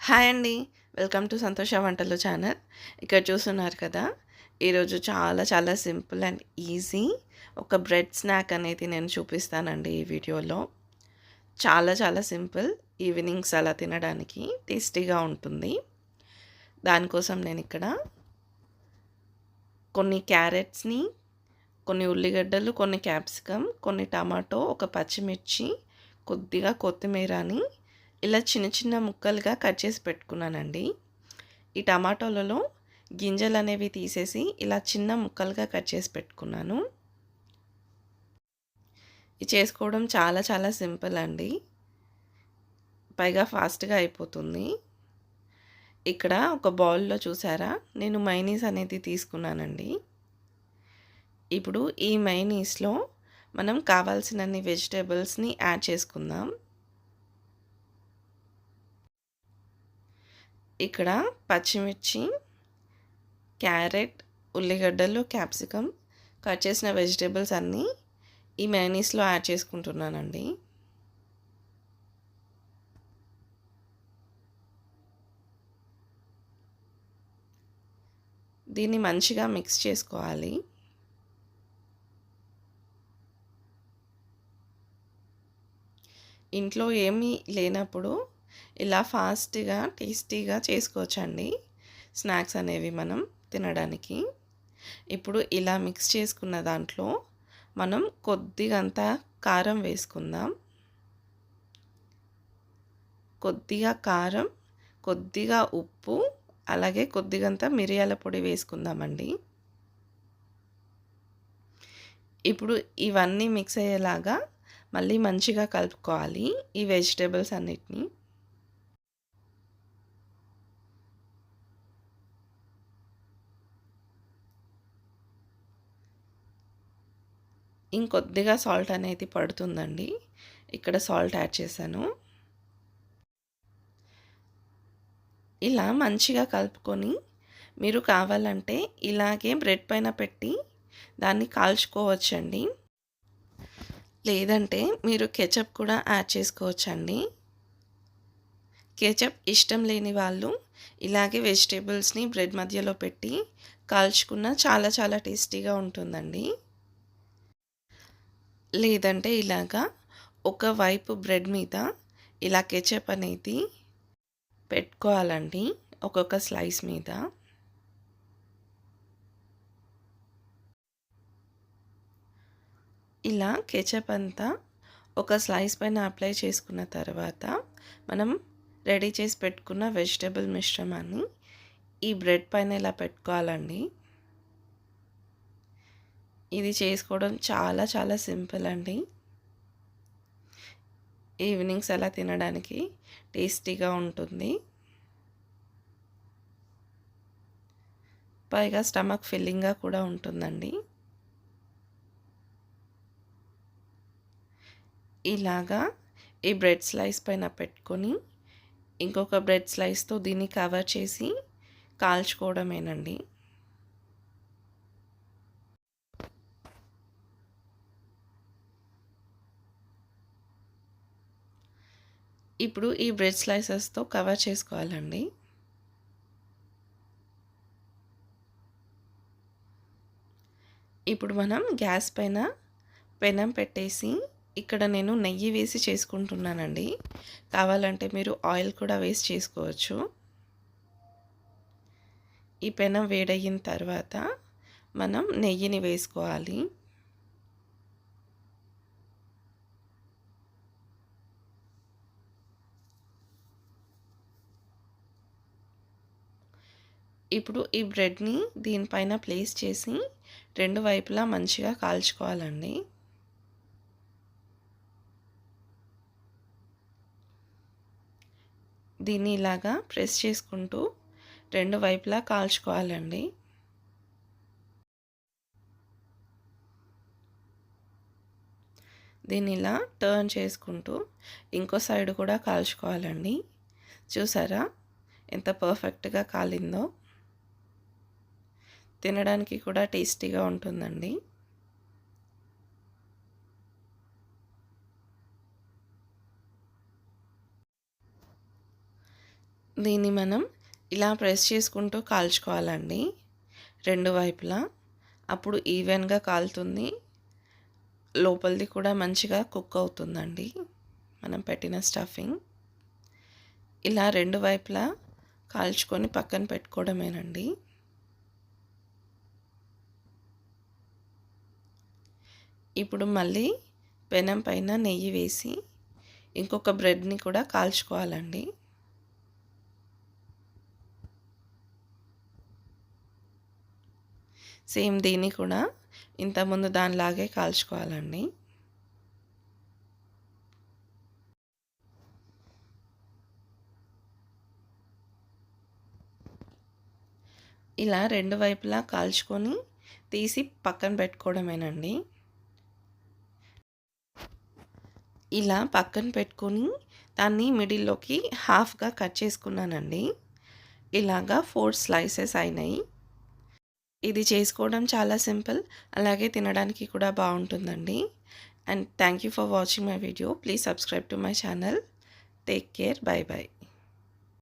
Hi అండి. Welcome to సంతోష వంటలు ఛానల్. ఇక్కడ చూస్తున్నారు కదా! ఈరోజు చాలా చాలా సింపుల్ అండ్ ఈజీ ఒక బ్రెడ్ స్నాక్ అనేది నేను చూపిస్తానండి ఈ వీడియోలో. చాలా చాలా సింపుల్. ఈవినింగ్స్ అలా తినడానికి టేస్టీగా ఉంటుంది. దానికోసం నేనిక్కడ కొన్ని క్యారెట్స్‌ని, కొన్ని ఉల్లిగడ్డలు, కొన్ని క్యాప్సికమ్, కొన్ని టమాటో, ఒక పచ్చిమిర్చి, కొద్దిగా కొత్తిమీరని ఇలా చిన్న చిన్న ముక్కలుగా కట్ చేసి పెట్టుకున్నానండి. ఈ టమాటోలలో గింజలనేవి తీసేసి ఇలా చిన్న ముక్కలుగా కట్ చేసి పెట్టుకున్నాను. ఇది చేసుకోవడం చాలా చాలా సింపుల్ అండి. పైగా ఫాస్ట్‌గా అయిపోతుంది. ఇక్కడ ఒక బౌల్‌లో చూసారా, నేను మయోనీస్ అనేది తీసుకున్నానండి. ఇప్పుడు ఈ మయోనీస్‌లో మనం కావాల్సినన్ని వెజిటబుల్స్‌ని యాడ్ చేసుకుందాం. ఇక్కడ పచ్చిమిర్చి, క్యారెట్, ఉల్లిగడ్డలు, క్యాప్సికమ్, కట్ చేసిన వెజిటబుల్స్ అన్నీ ఈ మయోనీస్‌లో యాడ్ చేసుకుంటున్నానండి. దీన్ని మంచిగా మిక్స్ చేసుకోవాలి. ఇంట్లో ఏమీ లేనప్పుడు ఇలా ఫాస్ట్‌గా, టేస్టీగా చేసుకోవచ్చండి స్నాక్స్ అనేవి మనం తినడానికి. ఇప్పుడు ఇలా మిక్స్ చేసుకున్న దాంట్లో మనం కొద్దిగంత కారం వేసుకుందాం. కొద్దిగా కారం, కొద్దిగా ఉప్పు, అలాగే కొద్దిగంత మిరియాల పొడి వేసుకుందామండి. ఇప్పుడు ఇవన్నీ మిక్స్ అయ్యేలాగా మళ్ళీ మంచిగా కలుపుకోవాలి ఈ వెజిటబుల్స్ అన్నిటిని. ఇంకొద్దిగా సాల్ట్ అనేది పడుతుందండి. ఇక్కడ సాల్ట్ యాడ్ చేశాను. ఇలా మంచిగా కలుపుకొని మీరు కావాలంటే ఇలాగే బ్రెడ్ పైన పెట్టి దాన్ని కాల్చుకోవచ్చండి. లేదంటే మీరు కెచప్ కూడా యాడ్ చేసుకోవచ్చండి. కెచప్ ఇష్టం లేని వాళ్ళు ఇలాగే వెజిటేబుల్స్‌ని బ్రెడ్ మధ్యలో పెట్టి కాల్చుకున్న చాలా చాలా టేస్టీగా ఉంటుందండి. లేదంటే ఇలాగా ఒకవైపు బ్రెడ్ మీద ఇలా కెచప్ అనేది పెట్టుకోవాలండి ఒక్కొక్క స్లైస్ మీద. ఇలా కెచప్ అంతా ఒక స్లైస్ పైన అప్లై చేసుకున్న తర్వాత మనం రెడీ చేసి పెట్టుకున్న వెజిటబుల్ మిశ్రమాన్ని ఈ బ్రెడ్ పైన ఇలా పెట్టుకోవాలండి. ఇది చేసుకోవడం చాలా చాలా సింపుల్ అండి. ఈవినింగ్స్ అలా తినడానికి టేస్టీగా ఉంటుంది. పైగా స్టమక్ ఫిల్లింగ్‌గా కూడా ఉంటుందండి. ఇలాగా ఈ బ్రెడ్ స్లైస్ పైన పెట్టుకొని ఇంకొక బ్రెడ్ స్లైస్‌తో దీన్ని కవర్ చేసి కాల్చుకోవడమేనండి. ఇప్పుడు ఈ బ్రెడ్ స్లైసెస్‌తో కవర్ చేసుకోవాలండి. ఇప్పుడు మనం గ్యాస్ పైన పెనం పెట్టేసి ఇక్కడ నేను నెయ్యి వేసి చేసుకుంటున్నానండి. కావాలంటే మీరు ఆయిల్ కూడా వేసి చేసుకోవచ్చు. ఈ పెనం వేడయిన తర్వాత మనం నెయ్యిని వేసుకోవాలి. ఇప్పుడు ఈ బ్రెడ్‌ని దీనిపైన ప్లేస్ చేసి రెండు వైపులా మంచిగా కాల్చుకోవాలండి. దీన్ని ఇలాగా ప్రెస్ చేసుకుంటూ రెండు వైపులా కాల్చుకోవాలండి. దీన్ని ఇలా టర్న్ చేసుకుంటూ ఇంకో సైడ్ కూడా కాల్చుకోవాలండి. చూసారా ఎంత పర్ఫెక్ట్‌గా కాలిందో? తినడానికి కూడా టేస్టీగా ఉంటుందండి. దీన్ని మనం ఇలా ప్రెస్ చేసుకుంటూ కాల్చుకోవాలండి 2 వైపులా. అప్పుడు ఈవెన్‌గా కాలుతుంది. లోపలిది కూడా మంచిగా కుక్ అవుతుందండి మనం పెట్టిన స్టఫింగ్. ఇలా 2 వైపులా కాల్చుకొని పక్కన పెట్టుకోవడమేనండి. ఇప్పుడు మళ్ళీ పెనం పైన నెయ్యి వేసి ఇంకొక బ్రెడ్‌ని కూడా కాల్చుకోవాలండి. సేమ్ దీన్ని కూడా ఇంతకుముందు దానిలాగే కాల్చుకోవాలండి. ఇలా 2 వైపులా కాల్చుకొని తీసి పక్కన పెట్టుకోవడమేనండి. ఇలా పక్కన పెట్టుకొని దాన్ని మిడిల్‌లోకి హాఫ్‌గా కట్ చేసుకున్నానండి. ఇలాగా 4 స్లైసెస్ అయినాయి. ఇది చేసుకోవడం చాలా సింపుల్. అలాగే తినడానికి కూడా బాగుంటుందండి. And thank you for watching my video. Please subscribe to my channel. Take care. By by.